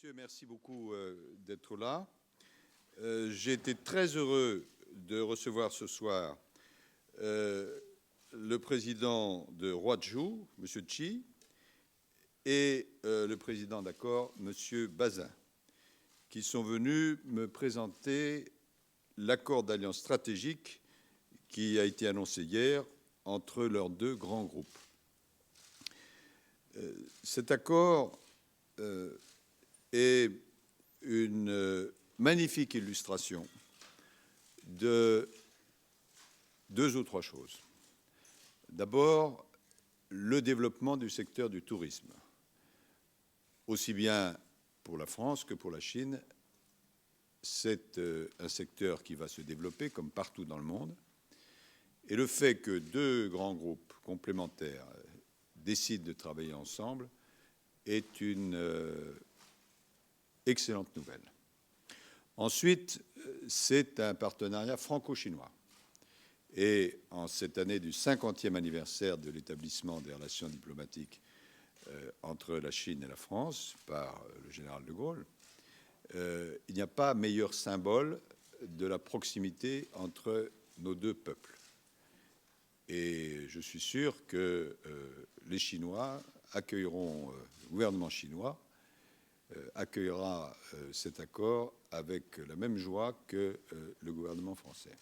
Messieurs, merci beaucoup d'être là. J'ai été très heureux de recevoir ce soir le président de Huazhu, M. Xi, et le président d'Accor, M. Bazin, qui sont venus me présenter l'accord d'alliance stratégique qui a été annoncé hier entre leurs deux grands groupes. Cet accord est une magnifique illustration de deux ou trois choses. D'abord, le développement du secteur du tourisme, aussi bien pour la France que pour la Chine. C'est un secteur qui va se développer comme partout dans le monde. Et le fait que deux grands groupes complémentaires décident de travailler ensemble est une excellente nouvelle. Ensuite, c'est un partenariat franco-chinois. Et en cette année du 50e anniversaire de l'établissement des relations diplomatiques entre la Chine et la France par le général de Gaulle, il n'y a pas meilleur symbole de la proximité entre nos deux peuples. Et je suis sûr que les Chinois accueilleront, le gouvernement chinois accueillera cet accord avec la même joie que le gouvernement français.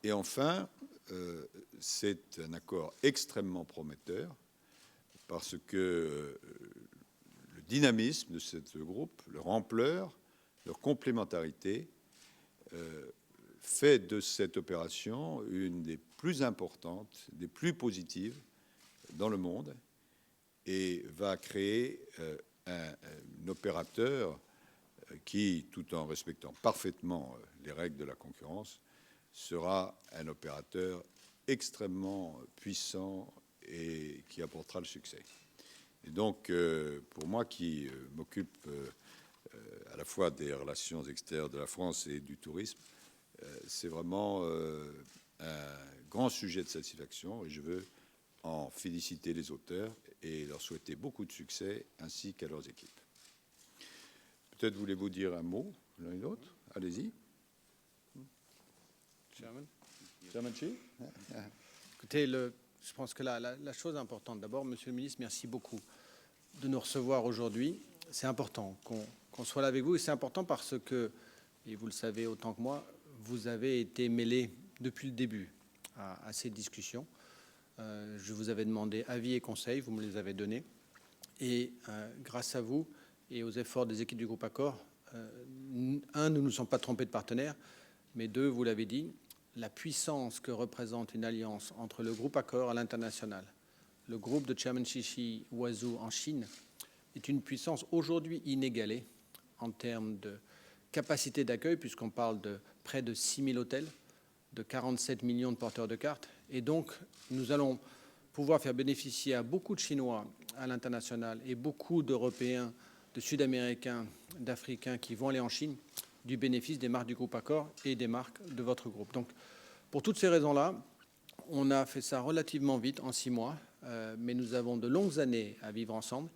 Et enfin, c'est un accord extrêmement prometteur parce que le dynamisme de ce groupe, leur ampleur, leur complémentarité fait de cette opération une des plus importantes, des plus positives dans le monde et va créer un opérateur qui, tout en respectant parfaitement les règles de la concurrence, sera un opérateur extrêmement puissant et qui apportera le succès. Et donc, pour moi qui m'occupe à la fois des relations extérieures de la France et du tourisme, c'est vraiment un grand sujet de satisfaction et je veux en féliciter les auteurs et leur souhaiter beaucoup de succès ainsi qu'à leurs équipes. Peut-être voulez-vous dire un mot l'un et l'autre? Allez-y. Chairman Xi. Écoutez, je pense que la chose importante, d'abord, Monsieur le Ministre, merci beaucoup de nous recevoir aujourd'hui. C'est important qu'on soit là avec vous et c'est important parce que, et vous le savez autant que moi, vous avez été mêlé depuis le début à ces discussions. Je vous avais demandé avis et conseils, vous me les avez donnés. Et grâce à vous et aux efforts des équipes du groupe Accor, nous ne nous sommes pas trompés de partenaires, mais deux, vous l'avez dit, la puissance que représente une alliance entre le groupe Accor à l'international, le groupe de Chairman Xi Huazhu en Chine, est une puissance aujourd'hui inégalée en termes de capacité d'accueil, puisqu'on parle de près de 6 000 hôtels, de 47 millions de porteurs de cartes. Et donc, nous allons pouvoir faire bénéficier à beaucoup de Chinois à l'international et beaucoup d'Européens, de Sud-Américains, d'Africains qui vont aller en Chine du bénéfice des marques du groupe Accor et des marques de votre groupe. Donc, pour toutes ces raisons-là, on a fait ça relativement vite, en 6 mois, mais nous avons de longues années à vivre ensemble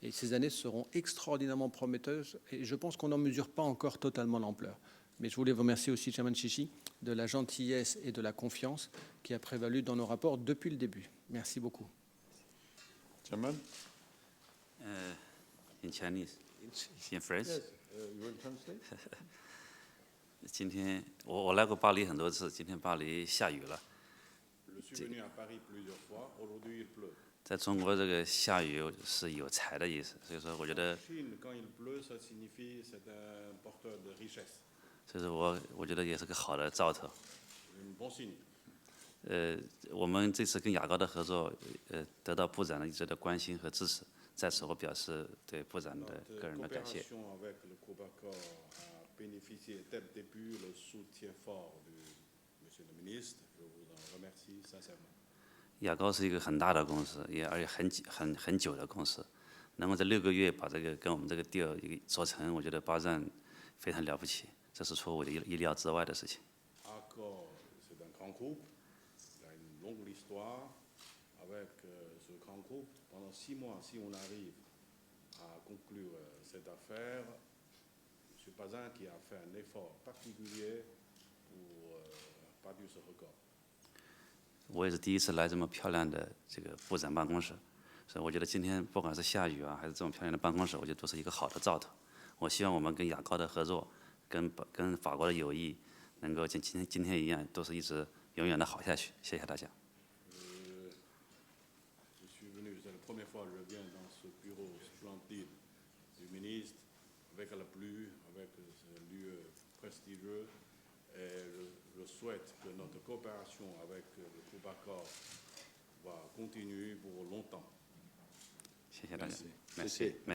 et ces années seront extraordinairement prometteuses et je pense qu'on n'en mesure pas encore totalement l'ampleur. Mais je voulais vous remercier aussi, Chairman Xi, de la gentillesse et de la confiance qui a prévalu dans nos rapports depuis le début. Merci beaucoup. Chairman? In Chinese, in French. Yes, you will translate? 今天我来过巴黎很多次，今天巴黎下雨了。 Je suis venu à Paris plusieurs fois. Aujourd'hui, il pleut. 在中国，这个下雨是有财的意思，所以说我觉得， Chine, quand il pleut, ça signifie c'est un porteur de richesse. 所以说我觉得也是个好的兆头。 Un bon signe. 我们这次跟雅高的合作，得到部长的一直的关心和支持，在此我表示对部长的个人的感谢。 Coopération avec le groupe Accor a bénéficié dès le début le soutien fort de Monsieur le Ministre. Je vous en remercie sincèrement. 雅高是一个很大的公司，而且很久的公司，能够在6个月把这个跟我们这个 deal 做成，我觉得巴赞非常了不起，这是出乎我的意料之外的事情。 Accor, c'est un grand groupe. Il a une longue histoire avec ce grand groupe. Pendant 6 mois, si on arrive à conclure cette affaire, M. Pazin qui a fait un effort particulier pour bâtir ce record. 我也是第一次来这么漂亮的这个部长办公室，所以我觉得今天不管是下雨啊，还是这么漂亮的办公室，我觉得都是一个好的兆头。我希望我们跟雅高的合作，跟法国的友谊，能够像今天一样，都是一直永远的好下去。谢谢大家。Je suis venu, c'est la première fois que je viens dans ce bureau splendide du ministre, avec la pluie, avec ce lieu prestigieux. Et je souhaite que notre coopération avec le groupe Accor va continuer pour longtemps. 谢谢大家。 Merci.